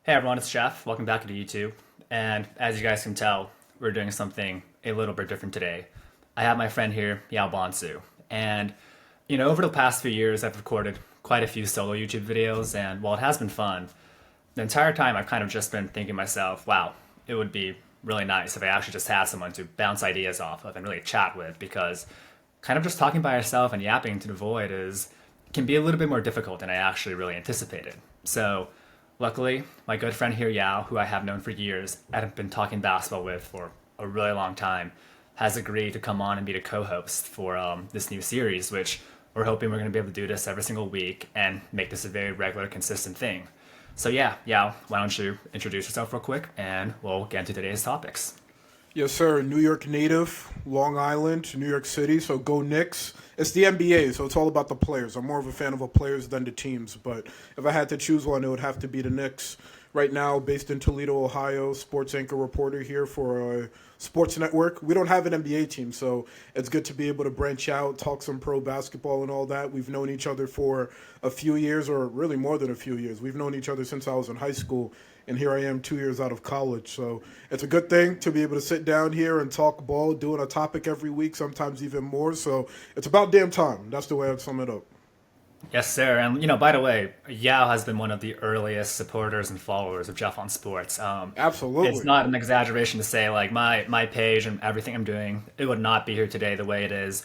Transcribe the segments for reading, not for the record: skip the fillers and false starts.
Hey everyone, it's Jeff. Welcome back to YouTube. And as you guys can tell, we're doing something a little bit different today. I have my friend here, Yaw Bonsu. And, over the past few years, I've recorded quite a few solo YouTube videos. And while it has been fun, the entire time I've kind of just been thinking to myself, wow, it would be really nice if I actually just had someone to bounce ideas off of and really chat with because kind of just talking by yourself and yapping to the void is can be a little bit more difficult than I actually really anticipated. So luckily, my good friend here, Yao, who I have known for years and have been talking basketball with for a really long time, has agreed to come on and be the co-host for this new series, which we're hoping we're going to be able to do this every single week and make this a very regular, consistent thing. So yeah, Yao, why don't you introduce yourself real quick and we'll get into today's topics. Yes, sir. New York native, Long Island, New York City. So go Knicks. It's the NBA, so it's all about the players. I'm more of a fan of the players than the teams. But if I had to choose one, it would have to be the Knicks. Right now, based in Toledo, Ohio, sports anchor reporter here for a sports network. We don't have an NBA team, so it's good to be able to branch out, talk some pro basketball and all that. We've known each other for a few years, or really more than a few years. We've known each other since I was in high school, and here I am 2 years out of college. So it's a good thing to be able to sit down here and talk ball, doing a topic every week, sometimes even more. So it's about damn time. That's the way I'd sum it up. Yes, sir. And by the way, Yao has been one of the earliest supporters and followers of Jeffonsports. It's Absolutely. not an exaggeration to say like my page and everything I'm doing, it would not be here today the way it is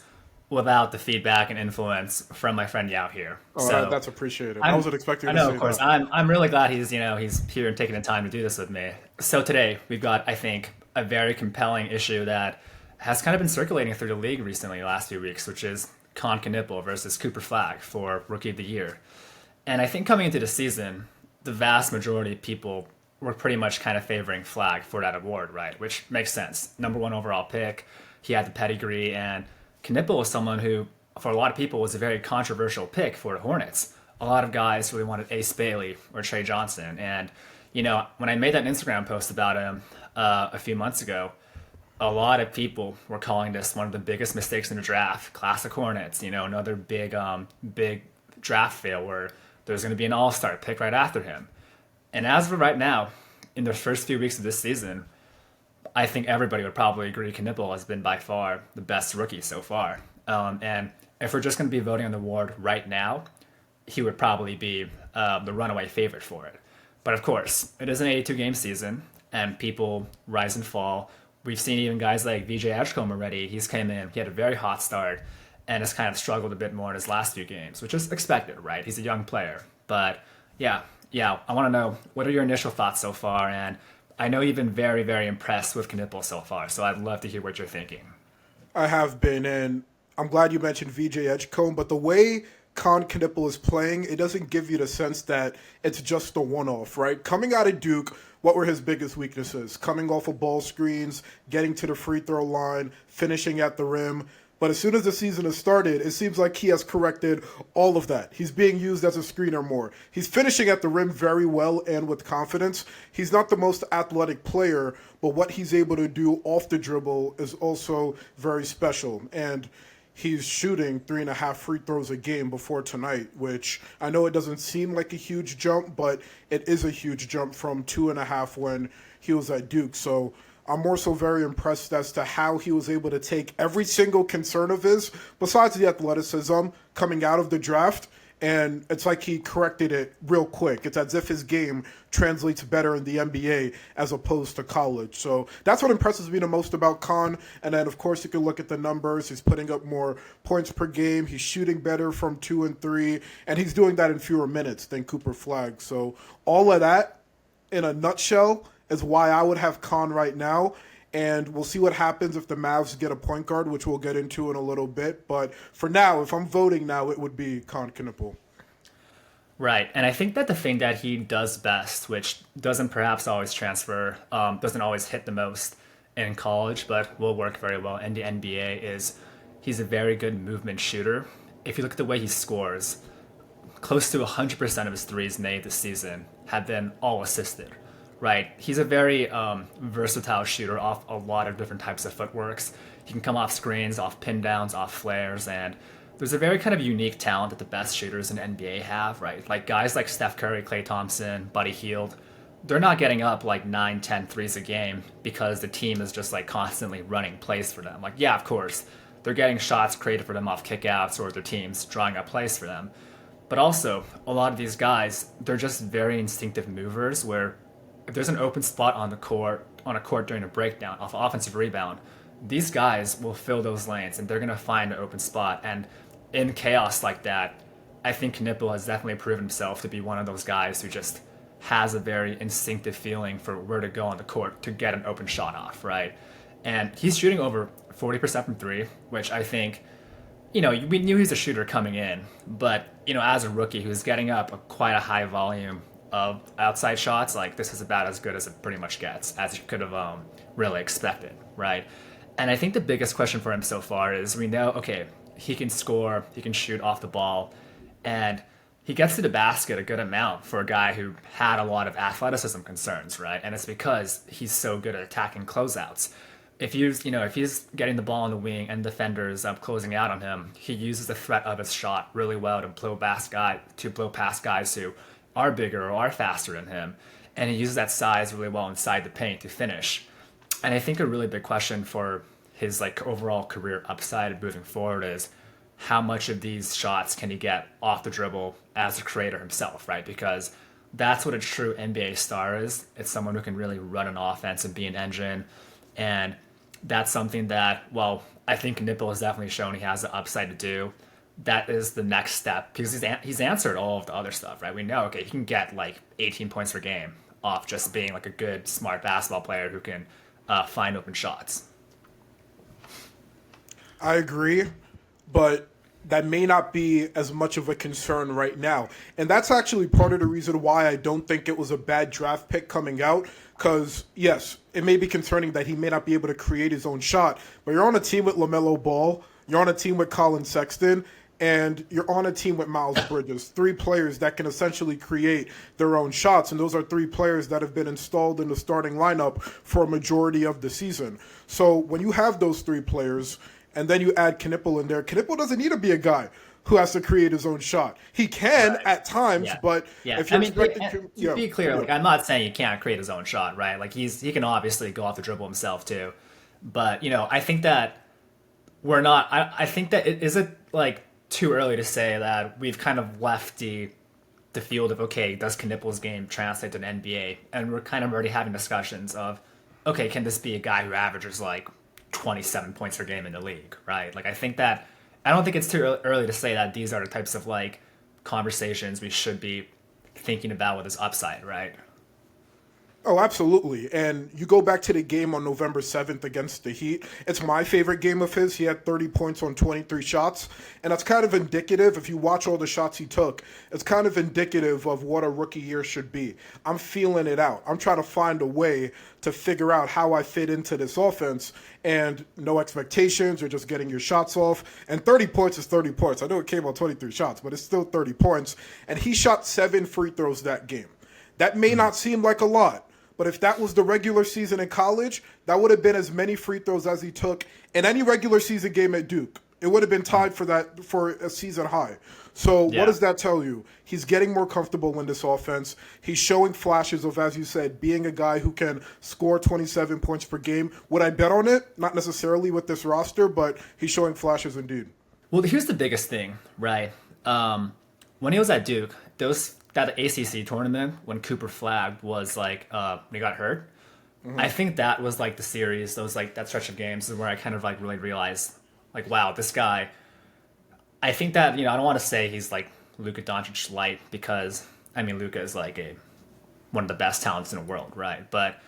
without the feedback and influence from my friend Yao here. Oh, So that's appreciated. I I'm wasn't expecting I you to know, say of course. that. I'm really glad he's here and taking the time to do this with me. So today we've got, I think, a very compelling issue that has kind of been circulating through the league recently, the last few weeks, which is Knueppel versus Cooper Flagg for Rookie of the Year. And I think coming into the season, the vast majority of people were pretty much kind of favoring Flagg for that award, right? Which makes sense. Number one overall pick, he had the pedigree, and Knueppel was someone who, for a lot of people, was a very controversial pick for the Hornets. A lot of guys really wanted Ace Bailey or Trey Johnson, and when I made that Instagram post about him a few months ago, a lot of people were calling this one of the biggest mistakes in the draft. Classic Hornets, another big draft fail where there's going to be an all-star pick right after him. And as of right now, in the first few weeks of this season, I think everybody would probably agree Knueppel has been by far the best rookie so far. And if we're just going to be voting on the award right now, he would probably be the runaway favorite for it. But of course, it is an 82 game season, and people rise and fall. We've seen even guys like VJ Edgecombe already. He's came in, he had a very hot start, and has kind of struggled a bit more in his last few games, which is expected, right? He's a young player. But yeah, I want to know, what are your initial thoughts so far? And I know you've been very, very impressed with Knueppel so far, so I'd love to hear what you're thinking. I have been, and I'm glad you mentioned VJ Edgecombe, but the way Knueppel is playing, it doesn't give you the sense that it's just a one-off, right? Coming out of Duke, what were his biggest weaknesses? Coming off of ball screens, getting to the free throw line, finishing at the rim. But as soon as the season has started, it seems like he has corrected all of that. He's being used as a screener more. He's finishing at the rim very well and with confidence. He's not the most athletic player, but what he's able to do off the dribble is also very special. And he's shooting 3.5 free throws a game before tonight, which I know it doesn't seem like a huge jump, but it is a huge jump from 2.5 when he was at Duke. So I'm more so very impressed as to how he was able to take every single concern of his, besides the athleticism, coming out of the draft, and it's like he corrected it real quick. It's as if his game translates better in the NBA as opposed to college. So that's what impresses me the most about Khan. And then, of course, you can look at the numbers. He's putting up more points per game. He's shooting better from 2 and 3, and he's doing that in fewer minutes than Cooper Flagg. So all of that, in a nutshell, is why I would have Khan right now. And we'll see what happens if the Mavs get a point guard, which we'll get into in a little bit. But for now, if I'm voting now, it would be Knueppel. Right, and I think that the thing that he does best, which doesn't perhaps always transfer, doesn't always hit the most in college, but will work very well in the NBA, is he's a very good movement shooter. If you look at the way he scores, close to 100% of his threes made this season have been all assisted, right? He's a very versatile shooter off a lot of different types of footworks. He can come off screens, off pin downs, off flares, and there's a very kind of unique talent that the best shooters in the NBA have, right? Like guys like Steph Curry, Klay Thompson, Buddy Hield, they're not getting up like 9, 10 threes a game because the team is just like constantly running plays for them. Like, yeah, of course, they're getting shots created for them off kickouts or their teams drawing up plays for them. But also, a lot of these guys, they're just very instinctive movers where if there's an open spot on a court during a breakdown off offensive rebound, these guys will fill those lanes and they're going to find an open spot. And in chaos like that, I think Knueppel has definitely proven himself to be one of those guys who just has a very instinctive feeling for where to go on the court to get an open shot off, right? And he's shooting over 40% from three, which I think, we knew he's a shooter coming in, but, as a rookie who's getting up quite a high volume of outside shots, like this is about as good as it pretty much gets, as you could have really expected, right? And I think the biggest question for him so far is we know, okay, he can score, he can shoot off the ball, and he gets to the basket a good amount for a guy who had a lot of athleticism concerns, right? And it's because he's so good at attacking closeouts. If he's getting the ball on the wing and defenders up closing out on him, he uses the threat of his shot really well to blow past guys who are bigger or are faster than him, and he uses that size really well inside the paint to finish. And I think a really big question for his like overall career upside moving forward is how much of these shots can he get off the dribble as a creator himself, right? Because that's what a true NBA star is. It's someone who can really run an offense and be an engine. And that's something that, well, I think Knueppel has definitely shown he has the upside to do. That is the next step because he's answered all of the other stuff, right? We know, okay, he can get like 18 points per game off just being like a good, smart basketball player who can find open shots. I agree, but that may not be as much of a concern right now. And that's actually part of the reason why I don't think it was a bad draft pick coming out. Because, yes, it may be concerning that he may not be able to create his own shot, but you're on a team with LaMelo Ball, you're on a team with Colin Sexton, and you're on a team with Miles Bridges, three players that can essentially create their own shots. And those are three players that have been installed in the starting lineup for a majority of the season. So when you have those three players, and then you add Knueppel in there. Knueppel doesn't need to be a guy who has to create his own shot. He can at times, but if you're expecting to be clear, like I'm not saying he can't create his own shot, right? Like he can obviously go off the dribble himself too. But I think that we're not. I think that is it like too early to say that we've kind of left the field of okay, does Knueppel's game translate to an NBA? And we're kind of already having discussions of okay, can this be a guy who averages like 27 points per game in the league, right? Like I don't think it's too early to say that these are the types of like conversations we should be thinking about with his upside, right? Oh, absolutely. And you go back to the game on November 7th against the Heat. It's my favorite game of his. He had 30 points on 23 shots. And that's kind of indicative, if you watch all the shots he took, it's kind of indicative of what a rookie year should be. I'm feeling it out. I'm trying to find a way to figure out how I fit into this offense. And no expectations, you're just getting your shots off. And 30 points is 30 points. I know it came on 23 shots, but it's still 30 points. And he shot 7 free throws that game. That may not seem like a lot. But if that was the regular season in college, that would have been as many free throws as he took in any regular season game at Duke. It would have been tied for a season high. So what does that tell you? He's getting more comfortable in this offense. He's showing flashes of, as you said, being a guy who can score 27 points per game. Would I bet on it? Not necessarily with this roster, but he's showing flashes indeed. Well, here's the biggest thing, right? When he was at Duke, that ACC tournament when Cooper Flagg was like when he got hurt, I think that was like the series. Those like that stretch of games where I kind of like really realized like, wow, this guy. I think that I don't want to say he's like Luka Doncic light because I mean Luka is like one of the best talents in the world, right? But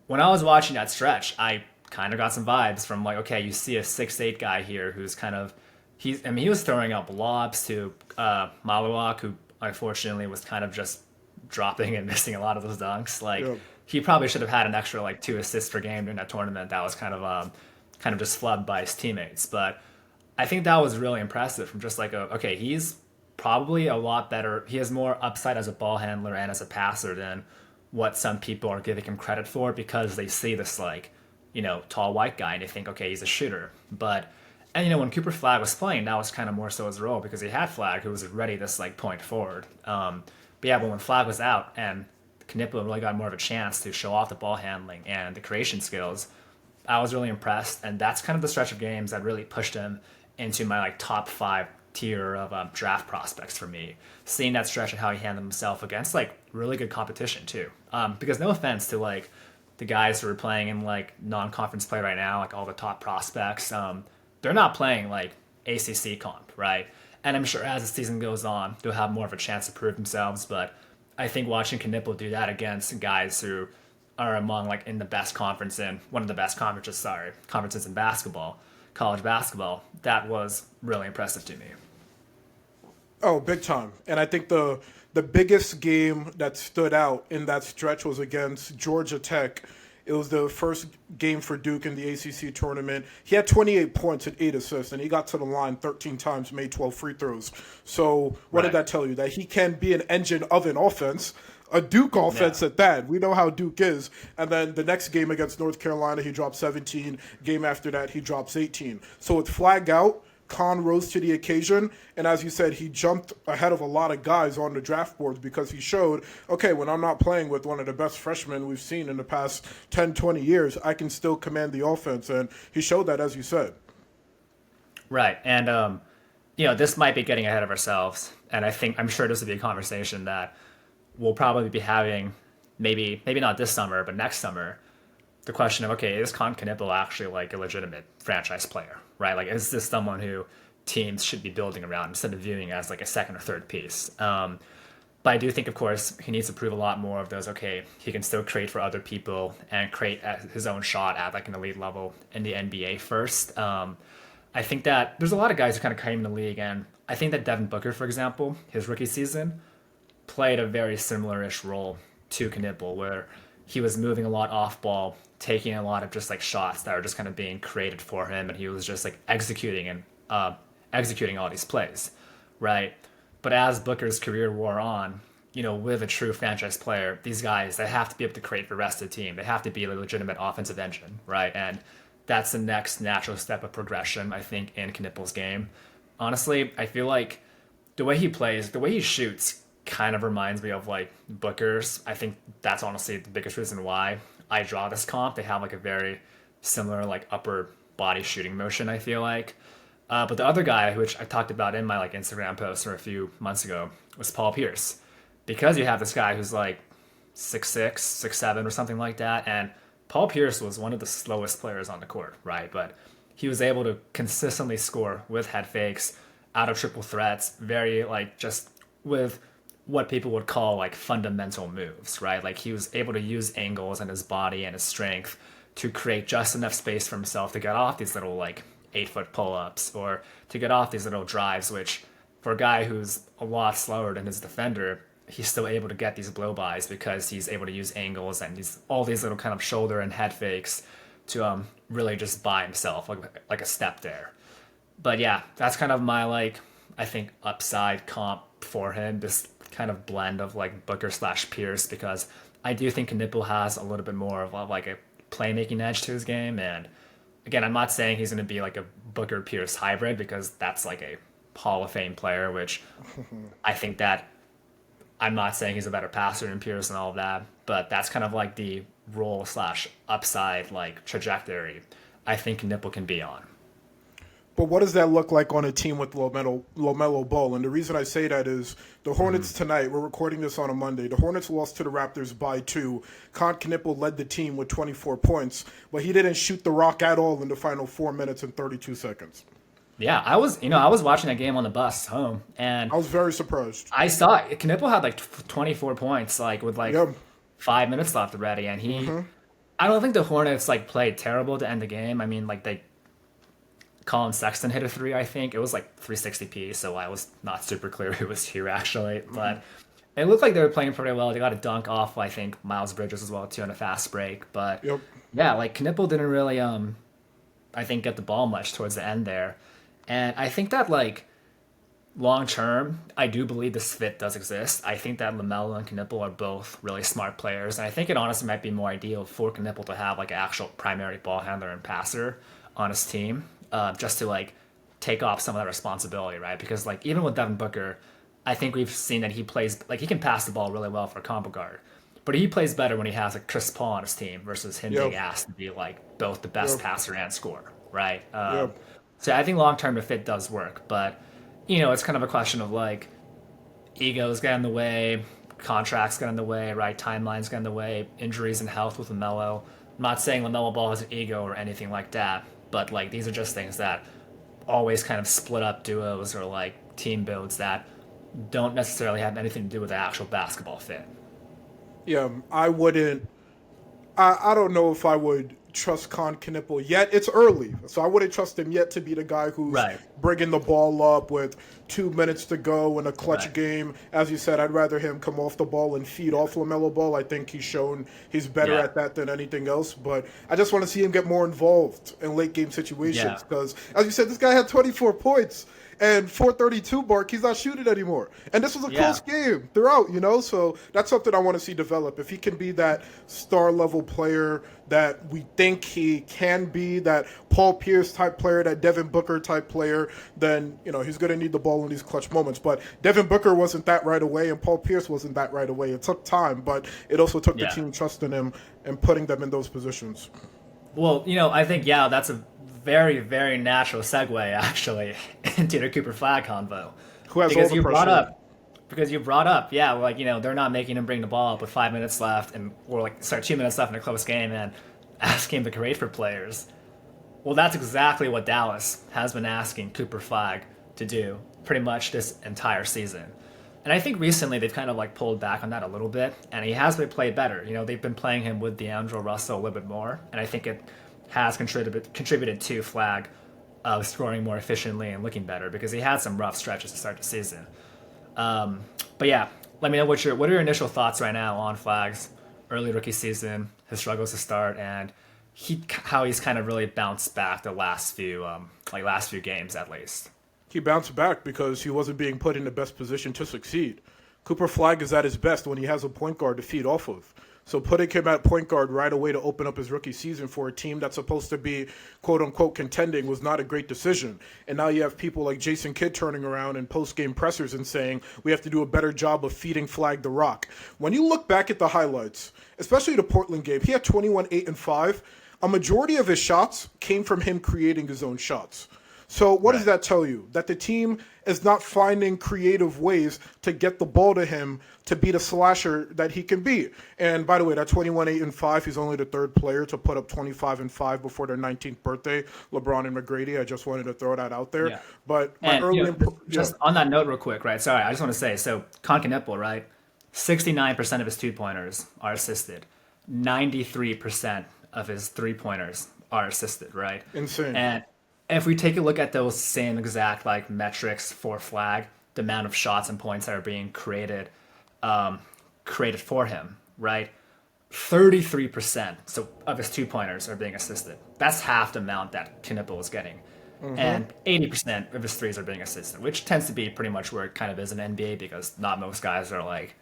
when I was watching that stretch, I kind of got some vibes from like, okay, you see a 6'8" guy here who's kind of he was throwing out lobs to Maluak, who unfortunately was kind of just dropping and missing a lot of those dunks. Like he probably should have had an extra like 2 assists per game during that tournament. That was kind of just flubbed by his teammates. But I think that was really impressive from just like okay, he's probably a lot better. He has more upside as a ball handler and as a passer than what some people are giving him credit for because they see this like, tall white guy and they think, okay, he's a shooter. But and when Cooper Flagg was playing, that was kind of more so his role because he had Flagg, who was already this like point forward. But when Flagg was out and Knueppel really got more of a chance to show off the ball handling and the creation skills, I was really impressed. And that's kind of the stretch of games that really pushed him into my like top 5 tier of draft prospects for me. Seeing that stretch and how he handled himself against like really good competition too. Because no offense to like the guys who are playing in like non-conference play right now, like all the top prospects, they're not playing like ACC comp, right? And I'm sure as the season goes on, they'll have more of a chance to prove themselves. But I think watching Knueppel do that against guys who are among like in the best conference in one of the best conferences in basketball, college basketball, that was really impressive to me. Oh, big time. And I think the biggest game that stood out in that stretch was against Georgia Tech. It was the first game for Duke in the ACC tournament. He had 28 points and 8 assists, and he got to the line 13 times, made 12 free throws. So what did that tell you? That he can be an engine of an offense, a Duke offense at that. We know how Duke is. And then the next game against North Carolina, he dropped 17. Game after that, he drops 18. So with Flagg out, Khan rose to the occasion, and as you said, he jumped ahead of a lot of guys on the draft boards because he showed, okay, when I'm not playing with one of the best freshmen we've seen in the past 10, 20 years, I can still command the offense, and he showed that, as you said. Right. And, this might be getting ahead of ourselves, and I'm sure this will be a conversation that we'll probably be having maybe not this summer, but next summer. The question of, okay, is Knueppel actually like a legitimate franchise player, right? Like, is this someone who teams should be building around instead of viewing as like a second or third piece? But I do think, of course, he needs to prove a lot more of those, okay, he can still create for other people and create his own shot at like an elite level in the NBA first. I think that there's a lot of guys who kind of came in the league, and I think that Devin Booker, for example, his rookie season, played a very similar-ish role to Knueppel, where he was moving a lot off ball, taking a lot of just like shots that were just kind of being created for him, and he was just like executing all these plays, right? But as Booker's career wore on, with a true franchise player, these guys, they have to be able to create for the rest of the team. They have to be a legitimate offensive engine, right? And that's the next natural step of progression, I think, in Knueppel's game. Honestly, I feel like the way he plays, the way he shoots, kind of reminds me of like Booker's. I think that's honestly the biggest reason why I draw this comp. They have like a very similar like upper body shooting motion, I feel like. But the other guy, which I talked about in my like Instagram post from a few months ago, was Paul Pierce. Because you have this guy who's like 6'6", 6'7", or something like that, and Paul Pierce was one of the slowest players on the court, right? But he was able to consistently score with head fakes, out of triple threats, very like just with what people would call like fundamental moves, right? Like he was able to use angles and his body and his strength to create just enough space for himself to get off these little like 8-foot pull-ups or to get off these little drives, which for a guy who's a lot slower than his defender, he's still able to get these blow-bys because he's able to use angles and all these little kind of shoulder and head fakes to really just buy himself like a step there. But yeah, that's kind of my like, I think, upside comp for him, this kind of blend of like Booker / Pierce, because I do think Knueppel has a little bit more of like a playmaking edge to his game. And again, I'm not saying he's going to be like a Booker Pierce hybrid, because that's like a Hall of Fame player, which I think that I'm not saying he's a better passer than Pierce and all of that, but that's kind of like the role / upside like trajectory I think Knueppel can be on. But what does that look like on a team with LaMelo Ball? And the reason I say that is the Hornets tonight, we're recording this on a Monday, the Hornets lost to the Raptors by 2. Knueppel led the team with 24 points, but he didn't shoot the rock at all in the final 4 minutes and 32 seconds. Yeah, I was watching that game on the bus home, and I was very surprised. I saw it. Knueppel had like 24 points, like with like 5 minutes left already, and I don't think the Hornets like played terrible to end the game. I mean, like Colin Sexton hit a 3, I think. It was like 360p, so I was not super clear who was here actually, but it looked like they were playing pretty well. They got a dunk off, I think, Miles Bridges as well too on a fast break, but yeah, like Knueppel didn't really I think get the ball much towards the end there. And I think that, like, long term, I do believe this fit does exist. I think that LaMelo and Knueppel are both really smart players. And I think it honestly might be more ideal for Knueppel to have, like, an actual primary ball handler and passer on his team, just to, like, take off some of that responsibility, right? Because, like, even with Devin Booker, I think we've seen that he plays, like, he can pass the ball really well for a combo guard. But he plays better when he has like Chris Paul on his team versus him Yeah, being asked to be like both the best yeah, passer and scorer, right? yeah. So I think long term the fit does work, but it's kind of a question of like egos get in the way, contracts get in the way, right? Timelines get in the way, injuries and health with LaMelo. I'm not saying LaMelo Ball has an ego or anything like that, but like these are just things that always kind of split up duos or like team builds that don't necessarily have anything to do with the actual basketball fit. Yeah, I wouldn't. I don't know if I would trust Knueppel yet. It's early, so I wouldn't trust him yet to be the guy who's Right. bringing the ball up with 2 minutes to go in a clutch Right. game. As you said, I'd rather him come off the ball and feed off LaMelo Ball. I think he's shown he's better Yeah. at that than anything else. But I just want to see him get more involved in late game Yeah. situations because, as you said, this guy had 24 points. And 432 mark, he's not shooting anymore. And this was a Yeah. close game throughout, So that's something I want to see develop. If he can be that star level player that we think he can be, that Paul Pierce type player, that Devin Booker type player, then, he's going to need the ball in these clutch moments. But Devin Booker wasn't that right away, and Paul Pierce wasn't that right away. It took time, but it also took the Yeah. team trusting him and putting them in those positions. Well, I think that's a very, very natural segue actually into the Cooper Flagg convo, Who has all because the you brought pressure? up yeah, like they're not making him bring the ball up with 5 minutes left or like sorry 2 minutes left in a close game and asking him to create for players. Well, that's exactly what Dallas has been asking Cooper Flagg to do pretty much this entire season. And I think recently they've kind of like pulled back on that a little bit, and he has been played better. They've been playing him with D'Angelo Russell a little bit more, and I think it has contributed to Flagg scoring more efficiently and looking better because he had some rough stretches to start the season. But yeah, let me know what are your initial thoughts right now on Flagg's early rookie season, his struggles to start, and how he's kind of really bounced back the last few games at least. He bounced back because he wasn't being put in the best position to succeed. Cooper Flagg is at his best when he has a point guard to feed off of. So putting him at point guard right away to open up his rookie season for a team that's supposed to be quote-unquote contending was not a great decision. And now you have people like Jason Kidd turning around in post-game pressers and saying we have to do a better job of feeding Flagg the rock. When you look back at the highlights, especially the Portland game, he had 21, 8, and 5. A majority of his shots came from him creating his own shots. So what does that tell you? That the team is not finding creative ways to get the ball to him to be the slasher that he can be. And by the way, that 21, 8, and 5, he's only the third player to put up 25 and 5 before their 19th birthday, LeBron and McGrady. I just wanted to throw that out there. Yeah. But my And early just on that note real quick, right? Sorry, I just want to say, so Knueppel, right? 69% of his 2-pointers are assisted. 93% of his 3-pointers are assisted, right? Insane. And if we take a look at those same exact like metrics for Flagg, the amount of shots and points that are being created for him, right? 33% so of his 2-pointers are being assisted. That's half the amount that Knueppel is getting. And 80% of his threes are being assisted, which tends to be pretty much where it kind of is in NBA because not most guys are like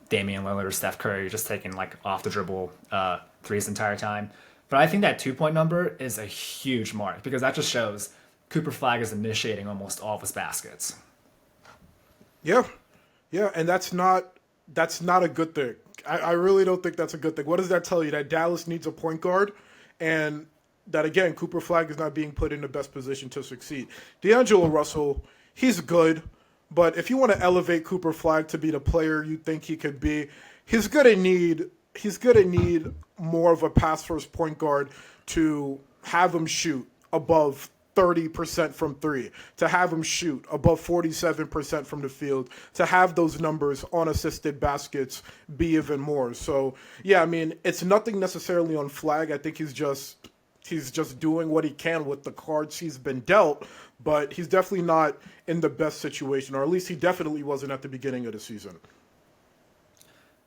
Damian Lillard or Steph Curry just taking like off the dribble threes the entire time. But I think that 2-point number is a huge mark because that just shows Cooper Flagg is initiating almost all of his baskets. Yeah. Yeah, and that's not a good thing. I really don't think that's a good thing. What does that tell you? That Dallas needs a point guard and that, again, Cooper Flagg is not being put in the best position to succeed. D'Angelo Russell, he's good, but if you want to elevate Cooper Flagg to be the player you think he could be, he's gonna need more of a pass-first point guard to have him shoot above 30% from three, to have him shoot above 47% from the field, to have those numbers on assisted baskets be even more. So, yeah, I mean, it's nothing necessarily on Flagg. I think he's just doing what he can with the cards he's been dealt, but he's definitely not in the best situation, or at least he definitely wasn't at the beginning of the season.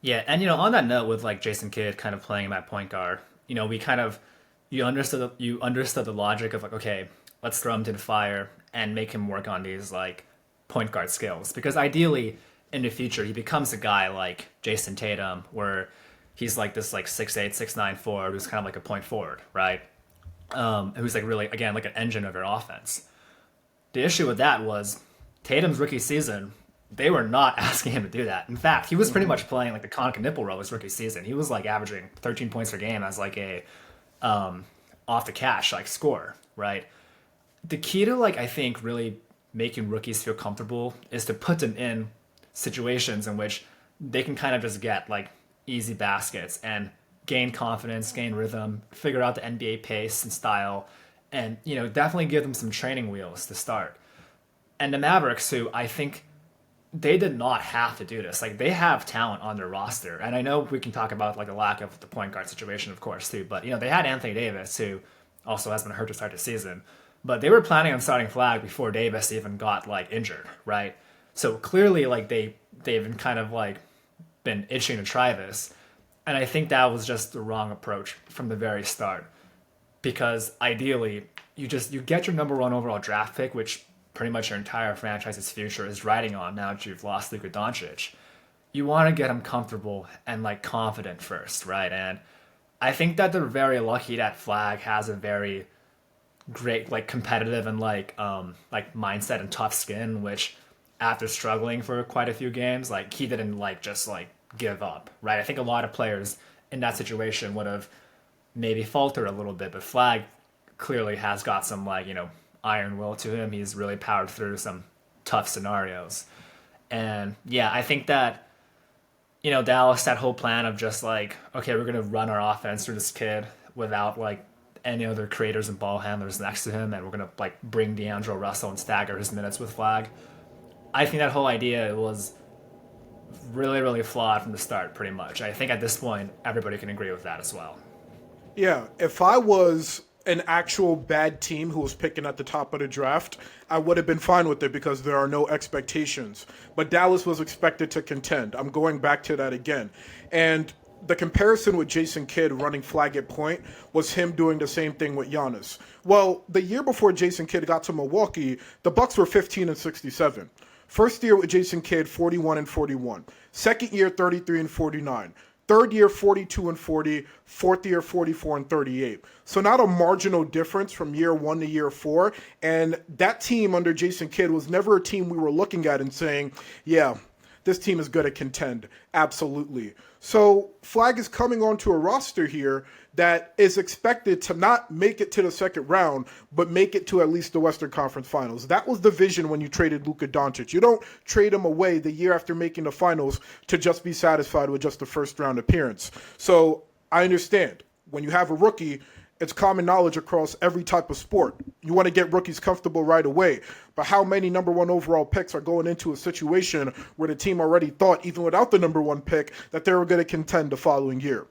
Yeah, and on that note with like Jason Kidd kind of playing him at point guard, we kind of you understood the logic of like, okay, let's throw him to the fire and make him work on these like point guard skills because ideally in the future he becomes a guy like Jason Tatum where he's like this like 6'8", 6'9" forward who's kind of like a point forward, right? Who's like really again like an engine of your offense. The issue with that was Tatum's rookie season they were not asking him to do that. In fact, he was pretty much playing like the Knueppel role his rookie season. He was like averaging 13 points per game as like a off the cash like score, right? The key to like I think really making rookies feel comfortable is to put them in situations in which they can kind of just get like easy baskets and gain confidence, gain rhythm, figure out the NBA pace and style, and definitely give them some training wheels to start. And the Mavericks, who I think they did not have to do this. Like they have talent on their roster, and I know we can talk about like the lack of the point guard situation, of course, too. But they had Anthony Davis, who also has been hurt to start the season. But they were planning on starting Flagg before Davis even got like injured, right? So clearly, like they've been kind of like been itching to try this, and I think that was just the wrong approach from the very start. Because ideally, you get your number one overall draft pick, which pretty much your entire franchise's future is riding on now that you've lost Luka Doncic. You want to get him comfortable and like confident first, right? And I think that they're very lucky that Flagg has a very great like competitive and like mindset and tough skin, which after struggling for quite a few games, like he didn't like just like give up, right? I think a lot of players in that situation would have maybe faltered a little bit, but Flagg clearly has got some like iron will to him. He's really powered through some tough scenarios. And yeah, I think that, Dallas, that whole plan of just like, okay, we're going to run our offense through this kid without like any other creators and ball handlers next to him. And we're going to like bring D'Angelo Russell and stagger his minutes with Flagg. I think that whole idea was really, really flawed from the start, pretty much. I think at this point, everybody can agree with that as well. Yeah, if I was an actual bad team who was picking at the top of the draft, I would have been fine with it because there are no expectations. But Dallas was expected to contend. I'm going back to that again. And the comparison with Jason Kidd running Flagg at point was him doing the same thing with Giannis. Well, the year before Jason Kidd got to Milwaukee, the Bucks were 15 and 67. First year with Jason Kidd, 41 and 41. Second year, 33 and 49. Third year, 42 and 40. Fourth year, 44 and 38. So not a marginal difference from year one to year four. And that team under Jason Kidd was never a team we were looking at and saying, yeah, this team is going to contend. Absolutely. So Flagg is coming onto a roster here that is expected to not make it to the second round, but make it to at least the Western Conference Finals. That was the vision when you traded Luka Doncic. You don't trade him away the year after making the finals to just be satisfied with just a first round appearance. So I understand when you have a rookie, it's common knowledge across every type of sport. You want to get rookies comfortable right away. But how many number one overall picks are going into a situation where the team already thought, even without the number one pick, that they were going to contend the following year?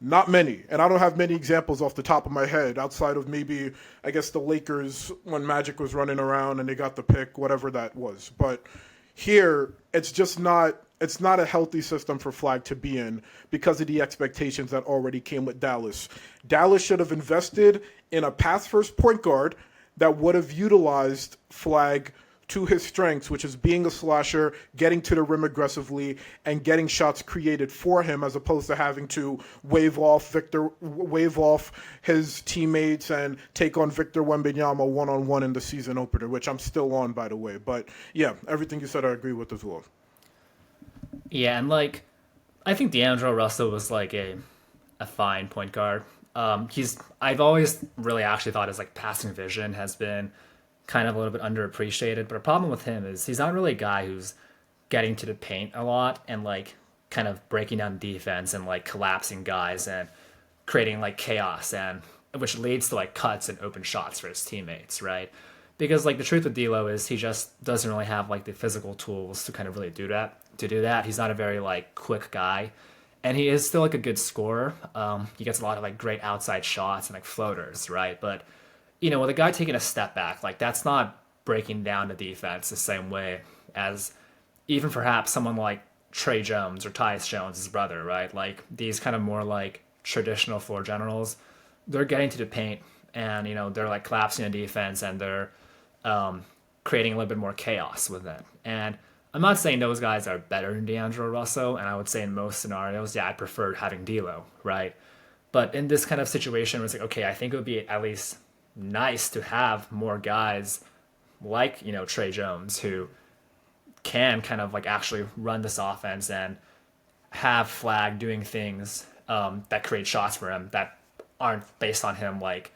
Not many. And I don't have many examples off the top of my head outside of maybe, I guess, the Lakers when Magic was running around and they got the pick, whatever that was. But here, it's just not a healthy system for Flagg to be in because of the expectations that already came with Dallas. Dallas should have invested in a pass-first point guard that would have utilized Flagg to his strengths, which is being a slasher, getting to the rim aggressively, and getting shots created for him, as opposed to having to wave off his teammates and take on Victor Wembanyama one-on-one in the season opener, which I'm still on, by the way. But yeah, everything you said I agree with as well. Yeah, and like I think D'Angelo Russell was like a fine point guard. I've always really actually thought his like passing vision has been kind of a little bit underappreciated. But a problem with him is he's not really a guy who's getting to the paint a lot and like kind of breaking down defense and like collapsing guys and creating like chaos, and which leads to like cuts and open shots for his teammates, right? Because like the truth with D'Lo is he just doesn't really have like the physical tools to kind of really do that. He's not a very like quick guy, and he is still like a good scorer. He gets a lot of like great outside shots and like floaters, right? But with a guy taking a step back, like that's not breaking down the defense the same way as even perhaps someone like Trey Jones or Tyus Jones, his brother, right? Like these kind of more like traditional floor generals, they're getting to the paint and they're like collapsing the defense and they're creating a little bit more chaos with it. And I'm not saying those guys are better than D'Angelo Russell, and I would say in most scenarios, yeah, I prefer having D'Lo, right? But in this kind of situation, where it's like, okay, I think it would be at least nice to have more guys like Trey Jones who can kind of like actually run this offense and have Flagg doing things that create shots for him that aren't based on him like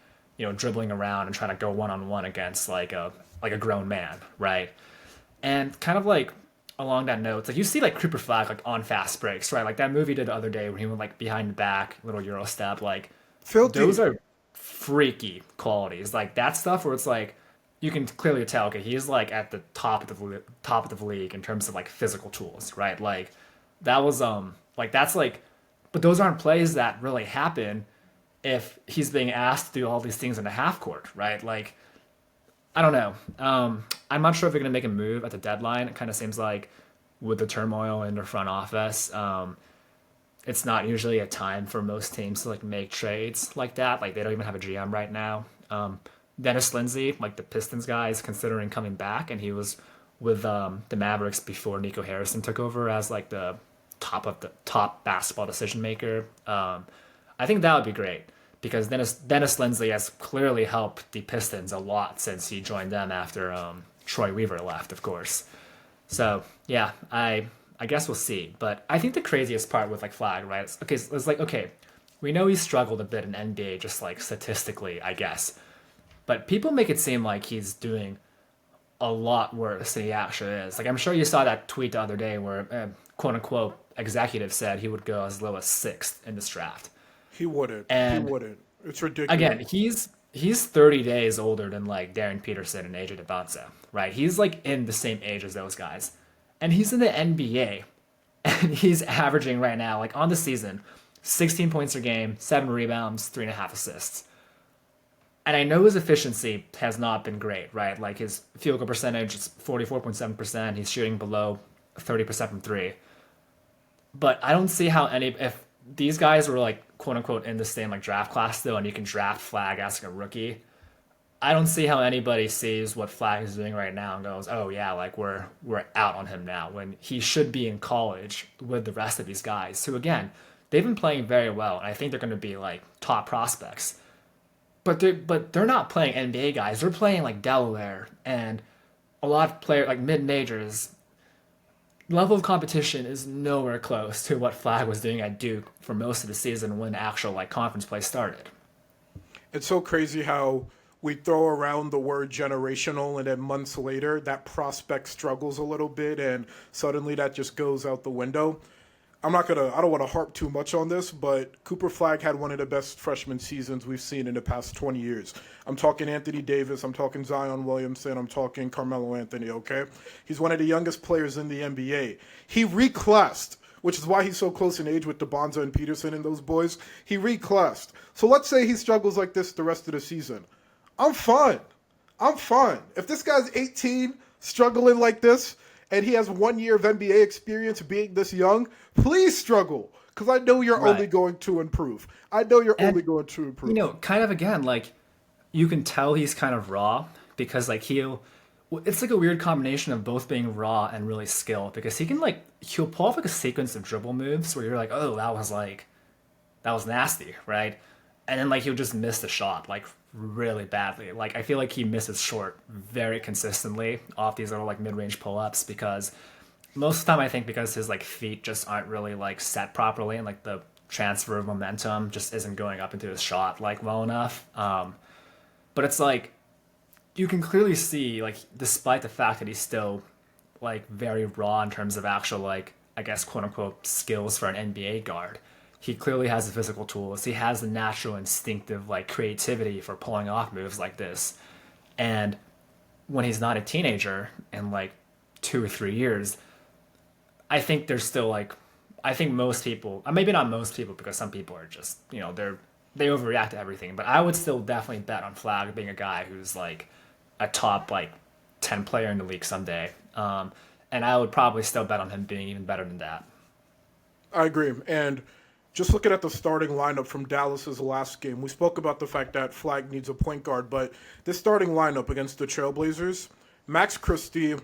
dribbling around and trying to go one on one against like a grown man, right? And kind of like along that note, it's like you see like Cooper Flagg like on fast breaks, right? Like that movie did the other day when he went like behind the back, little Euro step, like Filthy. those are freaky qualities. Like that stuff where it's like you can clearly tell, okay, he's like at the top of the league in terms of like physical tools, right? Like that was like that's like, but those aren't plays that really happen if he's being asked to do all these things in the half court, right? Like I don't know. I'm not sure if they're going to make a move at the deadline. It kind of seems like with the turmoil in their front office, it's not usually a time for most teams to like make trades like that. Like they don't even have a GM right now. Dennis Lindsey, like the Pistons guy, is considering coming back, and he was with the Mavericks before Nico Harrison took over as like the top basketball decision maker. I think that would be great because Dennis Lindsey has clearly helped the Pistons a lot since he joined them after Troy Weaver left, of course. So yeah, I guess we'll see. But I think the craziest part with like Flagg, right? It's like okay, we know he struggled a bit in NBA, just like statistically, I guess. But people make it seem like he's doing a lot worse than he actually is. Like I'm sure you saw that tweet the other day where quote unquote executive said he would go as low as sixth in this draft. He wouldn't. He And wouldn't. It's ridiculous. again, he's 30 days older than like Darren Peterson and AJ DeBonza, right? He's like in the same age as those guys. And he's in the NBA and he's averaging right now, like on the season, 16 points a game, 7 rebounds, 3.5 assists. And I know his efficiency has not been great, right? Like his field goal percentage is 44.7%. He's shooting below 30% from three. But I don't see how if these guys were like quote unquote in the same like draft class though, and you can draft Flagg as like a rookie, I don't see how anybody sees what Flagg is doing right now and goes, "Oh yeah, like we're out on him now." When he should be in college with the rest of these guys, who again they've been playing very well, and I think they're going to be like top prospects. But they're not playing NBA guys. They're playing like Delaware and a lot of players like mid majors. Level of competition is nowhere close to what Flagg was doing at Duke for most of the season when actual like conference play started. It's so crazy how we throw around the word generational and then months later that prospect struggles a little bit and suddenly that just goes out the window. I don't want to harp too much on this, but Cooper Flagg had one of the best freshman seasons we've seen in the past 20 years. I'm talking Anthony Davis, I'm talking Zion Williamson, I'm talking Carmelo Anthony, okay? He's one of the youngest players in the NBA. He reclassed, which is why he's so close in age with DeBonza and Peterson and those boys. He reclassed. So let's say he struggles like this the rest of the season. I'm fine. I'm fine. If this guy's 18, struggling like this, and he has 1 year of NBA experience being this young, please struggle. Because I know you're only Right. going to improve. I know you're And only going to improve. kind of again, like you can tell he's kind of raw because like it's like a weird combination of both being raw and really skilled because he'll pull off like a sequence of dribble moves where you're like, oh, that was nasty, right? And then like he'll just miss the shot like really badly. Like I feel like he misses short very consistently off these little like mid-range pull-ups because most of the time I think because his like feet just aren't really like set properly and like the transfer of momentum just isn't going up into his shot like well enough. But it's like you can clearly see like despite the fact that he's still like very raw in terms of actual like I guess quote unquote skills for an NBA guard. He clearly has the physical tools. He has the natural instinctive like creativity for pulling off moves like this. And when he's not a teenager in like 2 or 3 years, I think there's still like I think most people maybe not most people because some people are just they overreact to everything. But I would still definitely bet on Flagg being a guy who's like a top like 10 player in the league someday. And I would probably still bet on him being even better than that. I agree. And just looking at the starting lineup from Dallas's last game, we spoke about the fact that Flagg needs a point guard, but this starting lineup against the Trailblazers, Max Christie,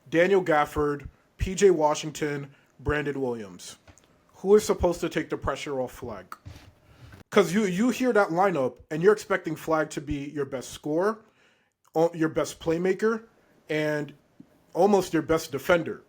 Daniel Gafford, PJ Washington, Brandon Williams. Who is supposed to take the pressure off Flagg? Because you hear that lineup and you're expecting Flagg to be your best scorer, your best playmaker, and almost your best defender.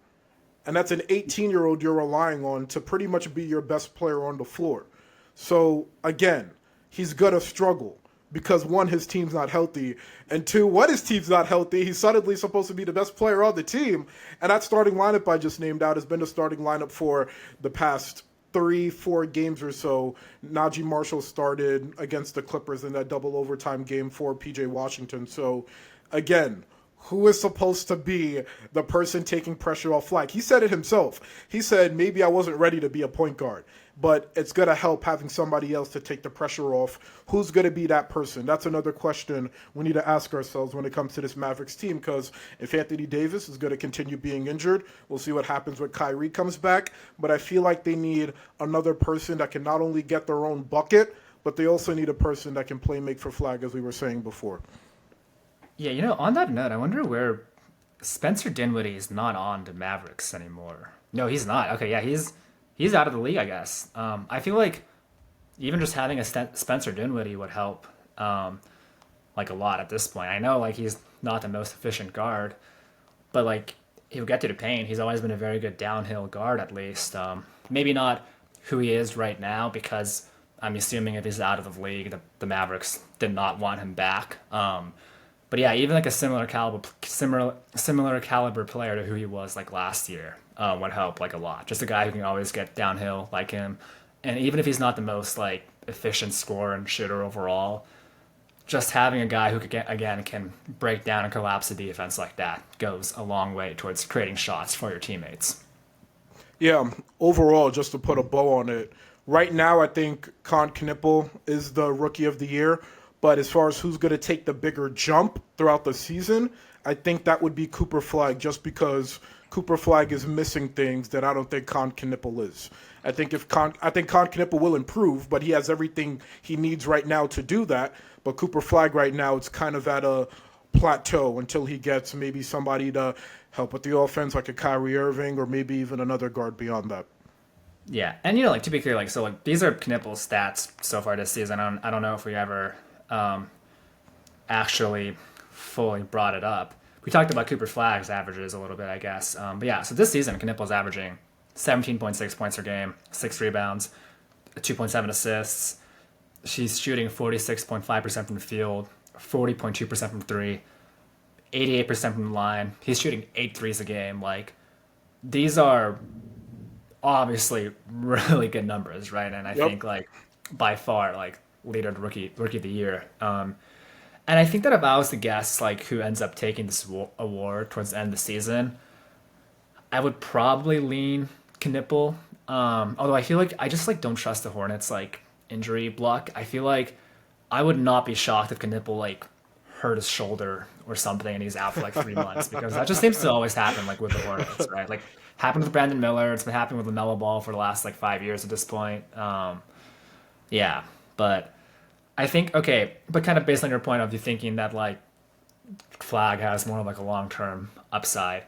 And that's an 18-year-old you're relying on to pretty much be your best player on the floor. So, again, he's going to struggle because, one, his team's not healthy, and two, when his team's not healthy, he's suddenly supposed to be the best player on the team. And that starting lineup I just named out has been the starting lineup for the past 3-4 games or so. Najee Marshall started against the Clippers in that double overtime game for PJ Washington. So, again, who is supposed to be the person taking pressure off Flagg? He said it himself. He said, maybe I wasn't ready to be a point guard, but it's going to help having somebody else to take the pressure off. Who's going to be that person? That's another question we need to ask ourselves when it comes to this Mavericks team, because if Anthony Davis is going to continue being injured, we'll see what happens when Kyrie comes back, but I feel like they need another person that can not only get their own bucket, but they also need a person that can play make for Flagg, as we were saying before. Yeah, on that note, I wonder where Spencer Dinwiddie is not on the Mavericks anymore. No, he's not. Okay, yeah, he's out of the league, I guess. I feel like even just having a Spencer Dinwiddie would help, like a lot at this point. I know like he's not the most efficient guard, but like he'll get to the paint. He's always been a very good downhill guard, at least. Maybe not who he is right now, because I'm assuming if he's out of the league, the Mavericks did not want him back. But yeah, even like a similar caliber player to who he was like last year would help like a lot. Just a guy who can always get downhill like him, and even if he's not the most like efficient scorer and shooter overall, just having a guy who can break down and collapse the defense like that goes a long way towards creating shots for your teammates. Yeah, overall, just to put a bow on it, right now I think Knueppel is the rookie of the year. But as far as who's going to take the bigger jump throughout the season, I think that would be Cooper Flagg, just because Cooper Flagg is missing things that I don't think Knueppel is. I think Knueppel will improve, but he has everything he needs right now to do that. But Cooper Flagg right now, it's kind of at a plateau until he gets maybe somebody to help with the offense, like a Kyrie Irving, or maybe even another guard beyond that. Yeah, and like to be clear, like so, like these are Knueppel's stats so far this season. I don't know if we ever actually fully brought it up. We talked about Cooper Flagg's averages a little bit, I guess. But yeah, so this season, Knueppel's averaging 17.6 points per game, 6 rebounds, 2.7 assists. She's shooting 46.5% from the field, 40.2% from three, 88% from the line. He's shooting 8 threes a game. Like, these are obviously really good numbers, right? And I think, like, by far, like, leader to rookie of the year. And I think that if I was to guess like who ends up taking this award towards the end of the season, I would probably lean Knueppel. Although I feel like I just like don't trust the Hornets like injury block. I feel like I would not be shocked if Knueppel like hurt his shoulder or something and he's out for like 3 months, because that just seems to always happen like with the Hornets, right? Like happened with Brandon Miller. It's been happening with LaMelo Ball for the last like 5 years at this point. Yeah, but I think, okay, but kind of based on your point of you thinking that like Flagg has more of like a long-term upside,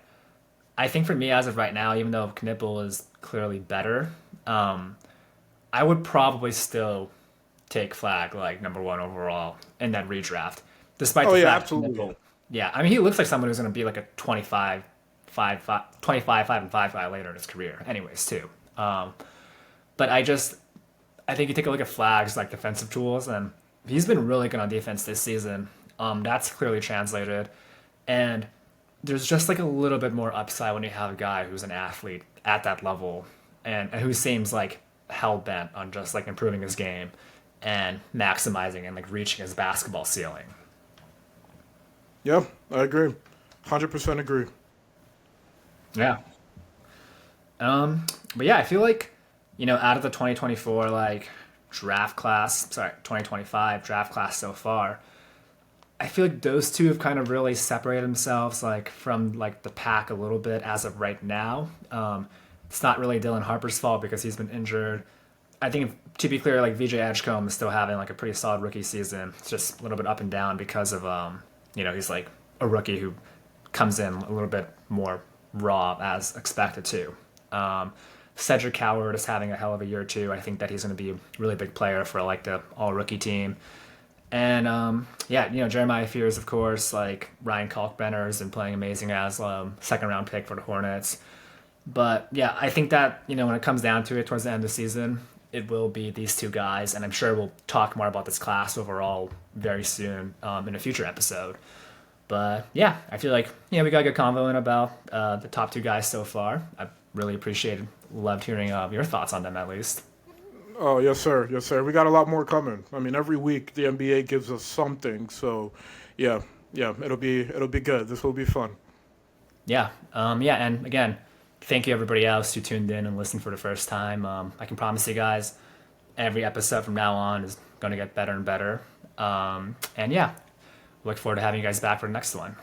I think for me as of right now, even though Knueppel is clearly better, I would probably still take Flagg like number 1 overall in that redraft, despite the fact absolutely. Knueppel, yeah, I mean he looks like someone who's going to be like a 25, 5 and 5 guy later in his career, anyways too. But I think you take a look at Flagg's like defensive tools, and he's been really good on defense this season. That's clearly translated, and there's just like a little bit more upside when you have a guy who's an athlete at that level, and who seems like hell bent on just like improving his game and maximizing and like reaching his basketball ceiling. Yeah, I agree. 100% agree. Yeah. But yeah, I feel like, out of the 2024 like 2025 draft class so far, I feel like those two have kind of really separated themselves like from like the pack a little bit as of right now. It's not really Dylan Harper's fault because he's been injured. I think to be clear, like VJ Edgecombe is still having like a pretty solid rookie season. It's just a little bit up and down because of he's like a rookie who comes in a little bit more raw as expected too. Cedric Coward is having a hell of a year too. I think that he's going to be a really big player for like the all rookie team. And yeah, Jeremiah Fears, of course, like Ryan Kalkbrenner's been playing amazing as second round pick for the Hornets. But yeah, I think that, when it comes down to it towards the end of the season, it will be these two guys. And I'm sure we'll talk more about this class overall very soon in a future episode. But yeah, I feel like, we got a good convo in about the top two guys so far. I really appreciated, loved hearing your thoughts on them at least. Oh, yes, sir. Yes, sir. We got a lot more coming. I mean, every week the NBA gives us something. So, yeah, yeah, it'll be good. This will be fun. Yeah. Yeah. And again, thank you everybody else who tuned in and listened for the first time. I can promise you guys, every episode from now on is going to get better and better. And yeah, look forward to having you guys back for the next one.